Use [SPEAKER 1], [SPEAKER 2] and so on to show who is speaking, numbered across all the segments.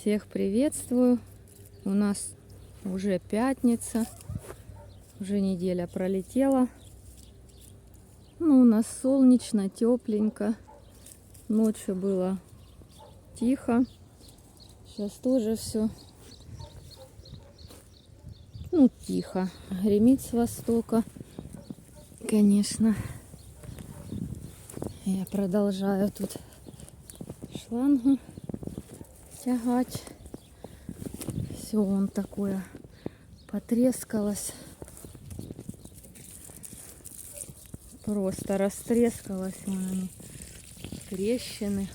[SPEAKER 1] Всех приветствую. У нас уже пятница. Уже неделя пролетела. Ну, у нас солнечно, тепленько. Ночью было тихо. Сейчас тоже все, тихо. Гремит с востока. Конечно. Я продолжаю тут шлангу тягать. Все он такое потрескалось. Просто растрескалось. Вон они, трещины.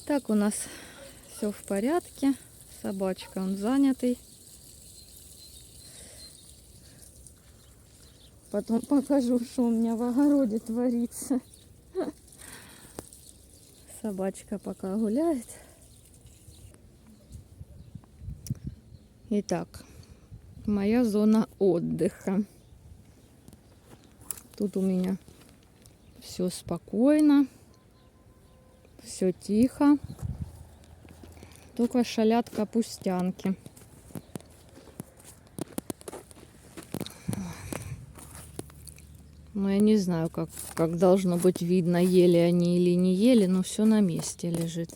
[SPEAKER 1] Так, у нас все в порядке. Собачка, он занятый. Потом покажу, что у меня в огороде творится. Собачка пока гуляет. Итак, моя зона отдыха. Тут у меня все спокойно, все тихо. Только шалят капустянки. Но я не знаю, как должно быть видно, ели они или не ели, но все на месте лежит.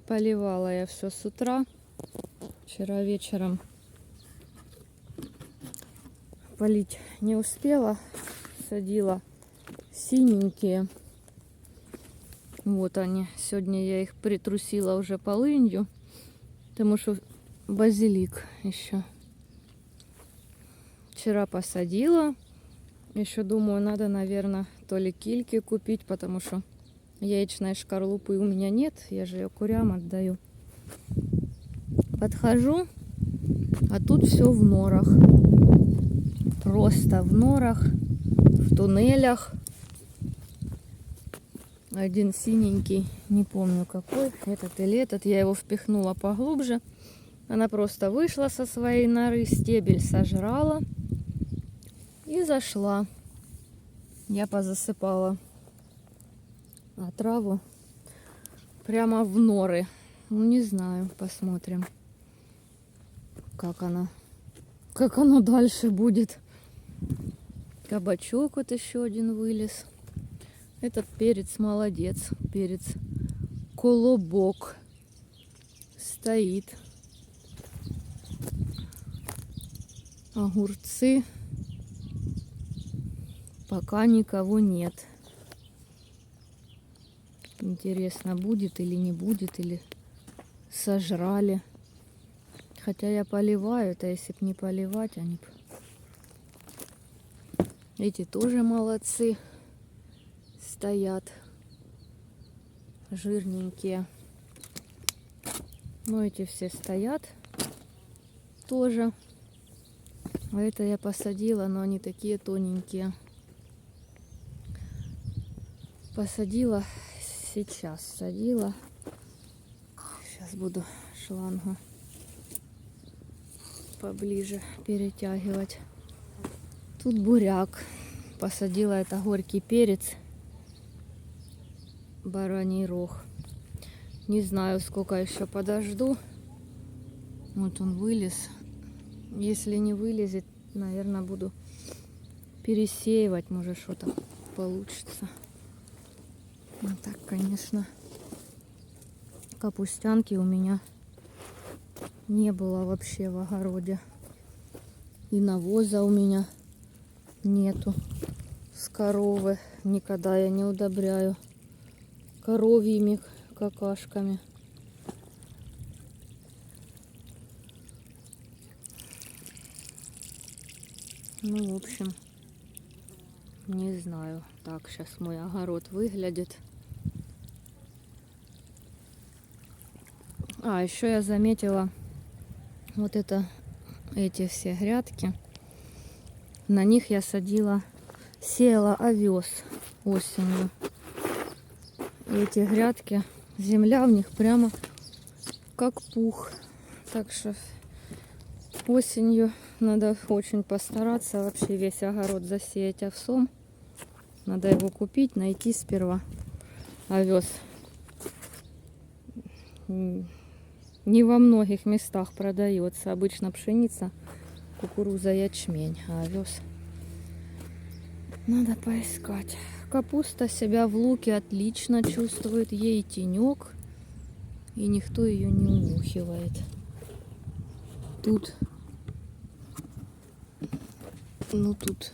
[SPEAKER 1] Поливала я все с утра. Вчера вечером полить не успела. Садила синенькие. Вот они. Сегодня я их притрусила уже полынью, потому что базилик еще. Вчера посадила. Еще думаю, надо, наверное, то ли кильки купить, потому что яичной шкарлупы у меня нет. Я же ее курям отдаю. Подхожу, а тут все в норах. Просто в норах, в туннелях. Один синенький, не помню какой, этот или этот. Я его впихнула поглубже. Она просто вышла со своей норы, стебель сожрала и зашла. Я позасыпала отраву прямо в норы. Ну, не знаю, посмотрим, как оно дальше будет. Кабачок вот еще один вылез. Этот перец молодец. Перец колобок стоит. Огурцы пока никого нет. Интересно, будет или не будет, или сожрали. Хотя я поливаю, это если б не поливать, они б... Эти тоже молодцы. Стоят. Жирненькие. Но эти все стоят тоже. А это я посадила, но они такие тоненькие. Посадила сейчас. Садила. Сейчас буду шлангу поближе перетягивать. Тут буряк. Посадила это горький перец. Бараний рог. Не знаю, сколько еще подожду. Вот он вылез. Если не вылезет, наверное, буду пересеивать. Может, что-то получится. Ну так, конечно, капустянки у меня не было вообще в огороде. И навоза у меня нету с коровы. Никогда я не удобряю коровьими какашками. Ну, в общем, не знаю. Так, сейчас мой огород выглядит. А, еще я заметила вот эти все грядки. На них я сеяла овес осенью. И эти грядки, земля в них прямо как пух. Так что осенью надо очень постараться вообще весь огород засеять овсом. Надо его купить, найти сперва. Овес. Не во многих местах продается. Обычно пшеница, кукуруза, ячмень, а овес надо поискать. Капуста себя в луке отлично чувствует. Ей тенек, и никто ее не унюхивает. Тут, ну тут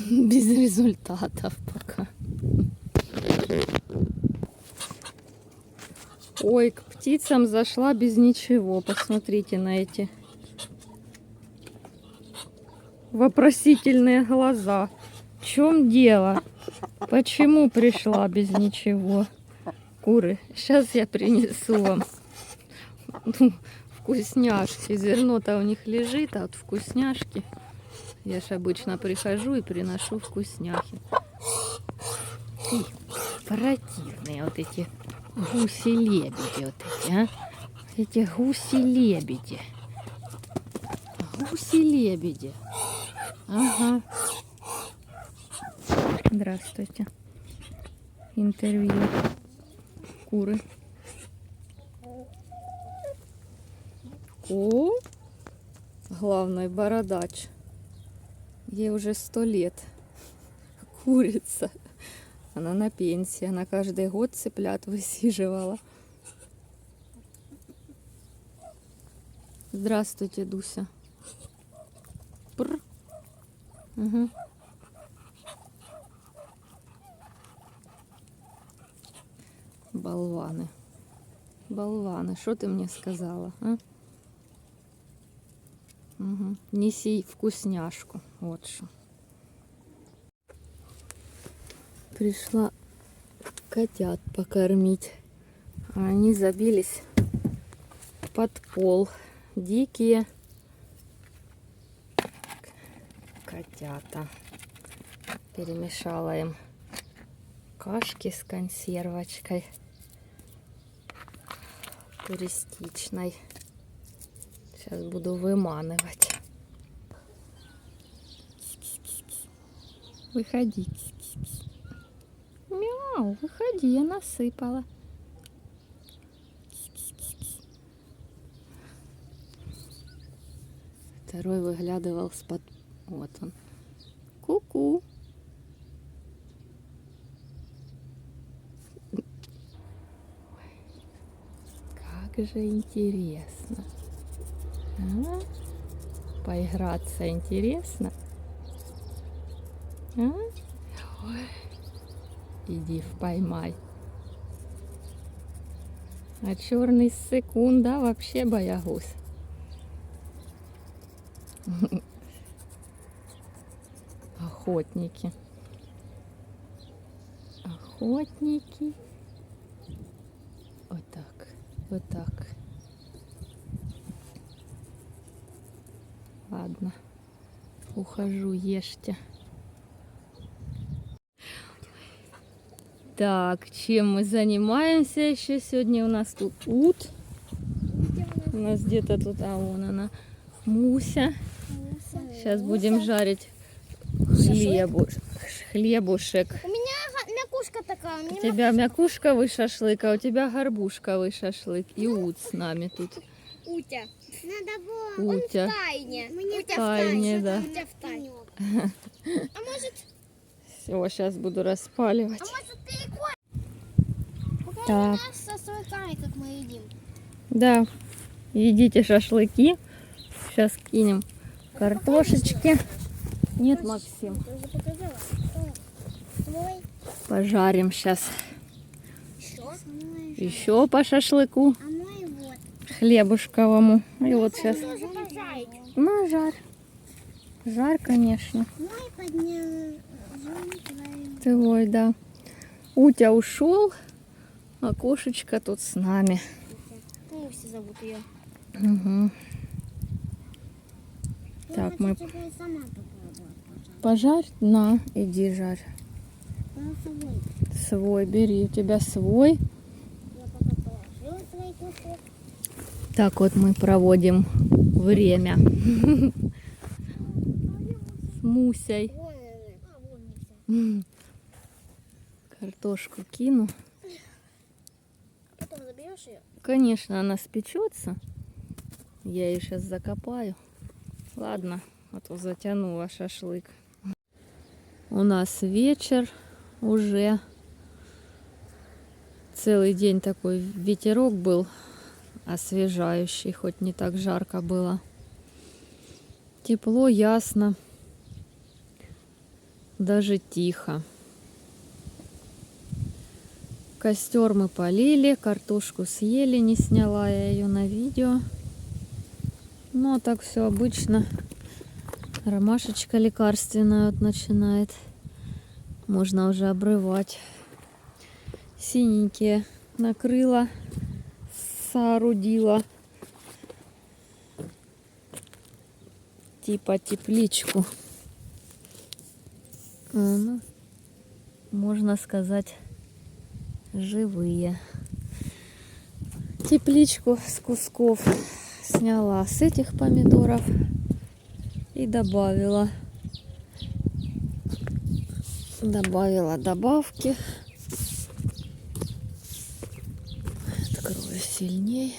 [SPEAKER 1] без результатов пока. Ой, к птицам зашла без ничего. Посмотрите на эти вопросительные глаза. В чем дело? Почему пришла без ничего? Куры, сейчас я принесу вам вкусняшки. Зерно-то у них лежит, а вот вкусняшки. Я ж обычно прихожу и приношу вкусняхи. И противные вот эти гуси-лебеди вот эти, а? Эти гуси-лебеди. Гуси-лебеди. Ага. Здравствуйте. Интервью. Куры. О, главный бородач. Ей уже 100 лет. Курица. Она на пенсии. Она каждый год цыплят высиживала. Здравствуйте, Дуся. Пр. Угу. Болваны. Болваны. Что ты мне сказала, а? Угу. Неси вкусняшку. Вот что. Пришла котят покормить. А они забились под пол. Дикие котята. Перемешала им кашки с консервочкой туристичной. Сейчас буду выманывать. Выходи. Мяу, выходи, я насыпала. Второй выглядывал с-под... Вот он. Ку-ку. Как же интересно. А? Поиграться интересно. А? Ой. Иди поймай. А черный ссыкун, да, вообще боягуз. Охотники. Охотники. Вот так. Вот так. Ладно. Ухожу, ешьте. Так, чем мы занимаемся еще сегодня? У нас тут ут. У нас где-то тут, а вон она, Муся. Сейчас будем жарить хлебушек.
[SPEAKER 2] У меня мякушка такая.
[SPEAKER 1] У тебя мякушковый шашлык, а у тебя горбушковый шашлык. И ут с нами тут.
[SPEAKER 2] Утя. Надо было.
[SPEAKER 1] Утя.
[SPEAKER 2] Он в тайне.
[SPEAKER 1] В тайне, да.
[SPEAKER 2] Утя в тайне. А может...
[SPEAKER 1] Все, сейчас буду распаливать.
[SPEAKER 2] А может перекур?
[SPEAKER 1] Так.
[SPEAKER 2] Нас со шашлыками, как мы едим.
[SPEAKER 1] Да, едите шашлыки. Сейчас кинем картошечки. Нет, Максим.
[SPEAKER 2] Ты уже показала? Твой.
[SPEAKER 1] Пожарим сейчас.
[SPEAKER 2] Еще?
[SPEAKER 1] Еще по шашлыку
[SPEAKER 2] А мой вот.
[SPEAKER 1] хлебушковому. И вот сейчас
[SPEAKER 2] Тоже пожарить.
[SPEAKER 1] на жар. Жар, конечно.
[SPEAKER 2] Мой поднял.
[SPEAKER 1] Твой, да. Утя ушел, а кошечка тут с нами.
[SPEAKER 2] Муся зовут ее.
[SPEAKER 1] Угу. Так, мы
[SPEAKER 2] Сама попробовала.
[SPEAKER 1] пожарь. На, иди жарь.
[SPEAKER 2] Собой.
[SPEAKER 1] Свой бери, у тебя свой.
[SPEAKER 2] Я пока положила твой кусок.
[SPEAKER 1] Так вот мы проводим время. С Мусей.
[SPEAKER 2] Вон она. А, вон Муся.
[SPEAKER 1] Картошку кину.
[SPEAKER 2] Потом заберешь ее?
[SPEAKER 1] Конечно, она спечется. Я ее сейчас закопаю. Ладно, а то затянула шашлык. У нас вечер уже. Целый день такой ветерок был освежающий, хоть не так жарко было. Тепло, ясно. Даже тихо. Костер мы полили, картошку съели, не сняла я ее на видео. Ну, а так все обычно. Ромашечка лекарственная вот начинает. Можно уже обрывать. Синенькие накрыла, соорудила. Типа тепличку. Ну, можно сказать, живые. Тепличку с кусков сняла с этих помидоров и добавила добавки. Открою сильнее.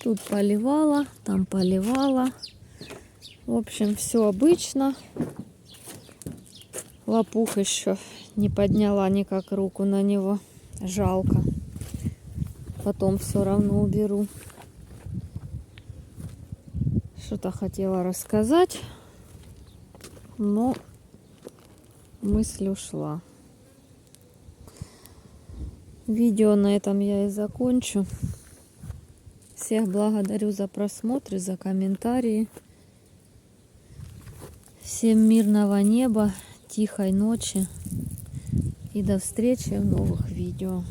[SPEAKER 1] Тут поливала, там поливала. В общем, все обычно. Лопух еще не подняла никак руку на него. Жалко. Потом все равно уберу. Что-то хотела рассказать, но мысль ушла. Видео на этом я и закончу. Всех благодарю за просмотр и за комментарии. Всем мирного неба, тихой ночи и до встречи в новых видео.